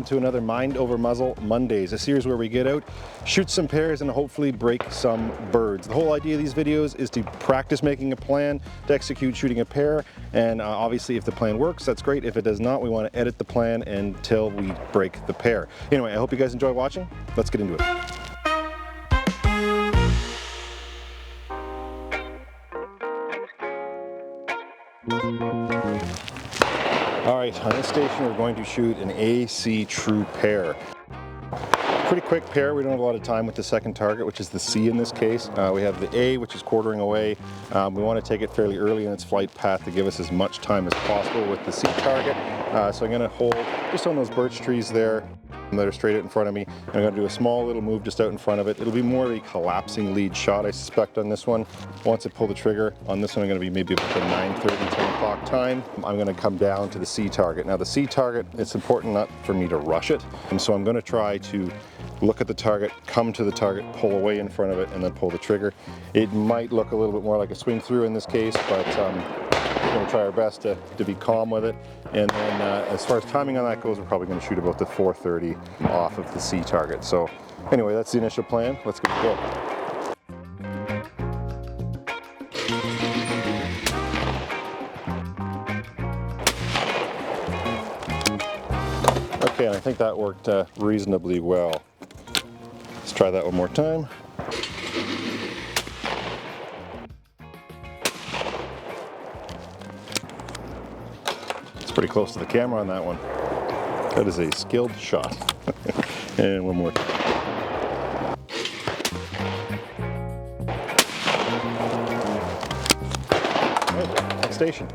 welcome to another Mind Over Muzzle Mondays, a series where we get out, shoot some pairs, and hopefully break some birds. The whole idea of these videos is to practice making a plan to execute shooting a pair, and obviously if the plan works, that's great. If it does not, we want to edit the plan until we break the pair. Anyway, I hope you guys enjoy watching. Let's get into it. All right, on this station we're going to shoot an AC true pair. Pretty quick pair. We don't have a lot of time with the second target, which is the C in this case. We have the A, which is quartering away. We want to take it fairly early in its flight path to give us as much time as possible with the C target. So I'm going to hold just on those birch trees there that are straight out in front of me. I'm going to do a small little move just out in front of it. It'll be more of a collapsing lead shot, I suspect, on this one. Once I pull the trigger, on this one I'm going to be maybe about the 9:30, 10 o'clock time. I'm going to come down to the C target. Now the C target, it's important not for me to rush it. And so I'm going to try to look at the target, come to the target, pull away in front of it, and then pull the trigger. It might look a little bit more like a swing through in this case, but we're going to try our best to be calm with it. And then as far as timing on that goes, we're probably going to shoot about the 4:30 off of the C target. So anyway, that's the initial plan. Let's get it going. Okay, and I think that worked reasonably well. Let's try that one more time. Pretty close to the camera on that one. That is a skilled shot. And one more time. Right, next station.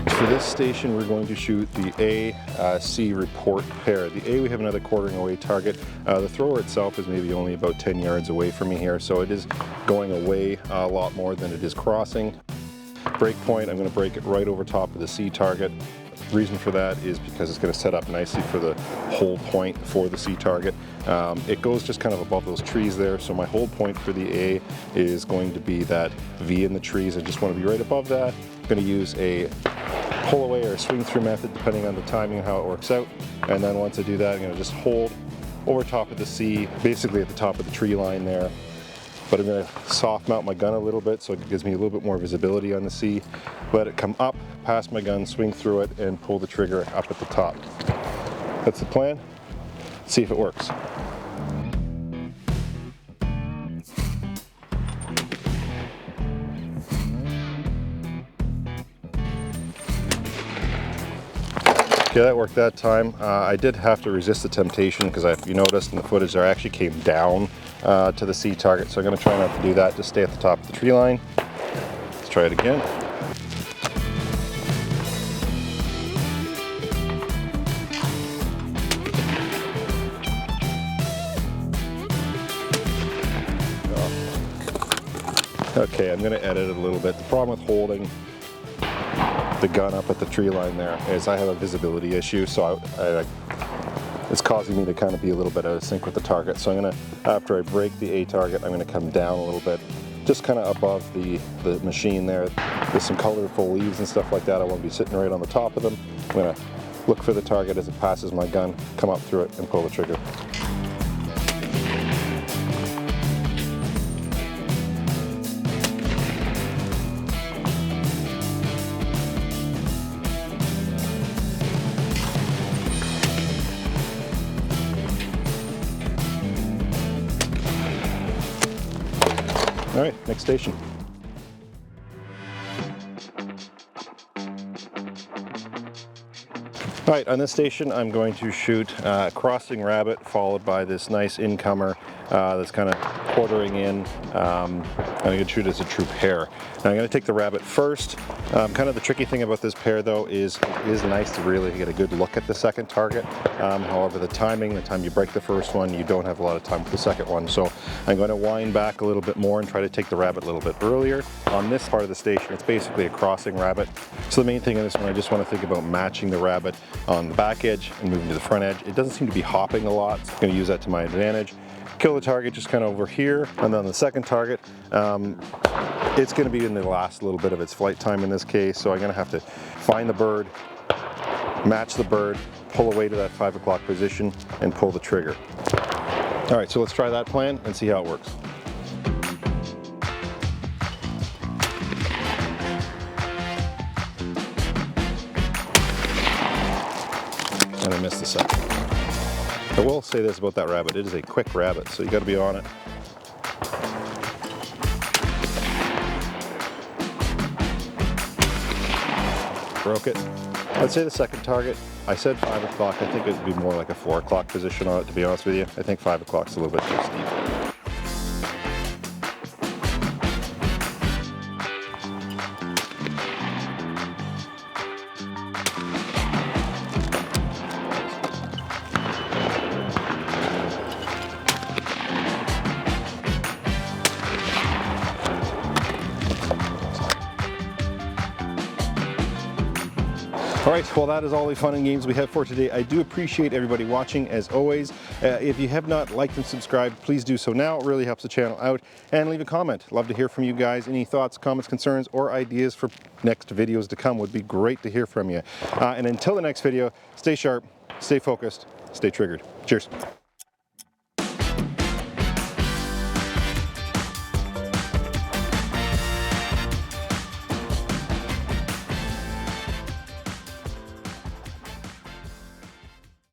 For this station, we're going to shoot the A-C report pair. The A, we have another quartering away target. The thrower itself is maybe only about 10 yards away from me here, so it is going away a lot more than it is crossing. Break point, I'm going to break it right over top of the C target. The reason for that is because it's going to set up nicely for the hold point for the C target. It goes just kind of above those trees there, so my hold point for the A is going to be that V in the trees. I just want to be right above that. I'm going to use a pull away or a swing through method depending on the timing and how it works out. And then once I do that, I'm going to just hold over top of the C, basically at the top of the tree line there. But I'm going to soft mount my gun a little bit so it gives me a little bit more visibility on the C. Let it come up past my gun, swing through it, and pull the trigger up at the top. That's the plan. Let's see if it works. Okay, that worked that time. I did have to resist the temptation because if you noticed in the footage I actually came down to the C target, so I'm going to try not to do that, just stay at the top of the tree line. Let's try it again. Okay, I'm going to edit it a little bit. The problem with holding the gun up at the tree line there is I have a visibility issue, so it's causing me to kind of be a little bit out of sync with the target. So I'm going to, after I break the A target, I'm going to come down a little bit, just kind of above the machine there. There's some colorful leaves and stuff like that. I want to be sitting right on the top of them. I'm going to look for the target as it passes my gun, come up through it, and pull the trigger. All right, next station. All right, on this station, I'm going to shoot a crossing rabbit followed by this nice incomer that's kind of quartering in. I'm going to shoot as a true pair. Now I'm going to take the rabbit first. Kind of the tricky thing about this pair though is it is nice to really get a good look at the second target. However, the timing, the time you break the first one, you don't have a lot of time with the second one. So I'm going to wind back a little bit more and try to take the rabbit a little bit earlier. On this part of the station, it's basically a crossing rabbit. So the main thing in this one, I just want to think about matching the rabbit on the back edge and moving to the front edge. It doesn't seem to be hopping a lot, so I'm going to use that to my advantage. kill the target just kind of over here, and then the second target, it's going to be in the last little bit of its flight time in this case, so I'm going to have to find the bird, match the bird, pull away to that 5 o'clock position, and pull the trigger. All right, so let's try that plan and see how it works. And I missed the second. I will say this about that rabbit, it is a quick rabbit, so you got to be on it. Broke it. Let's say the second target, I said 5 o'clock, I think it would be more like a 4 o'clock position on it, to be honest with you. I think 5 o'clock's a little bit too steep. All right, well, that is all the fun and games we have for today. I do appreciate everybody watching, as always. If you have not liked and subscribed, please do so now. It really helps the channel out. And leave a comment. Love to hear from you guys. Any thoughts, comments, concerns, or ideas for next videos to come would be great to hear from you. And until the next video, stay sharp, stay focused, stay triggered. Cheers.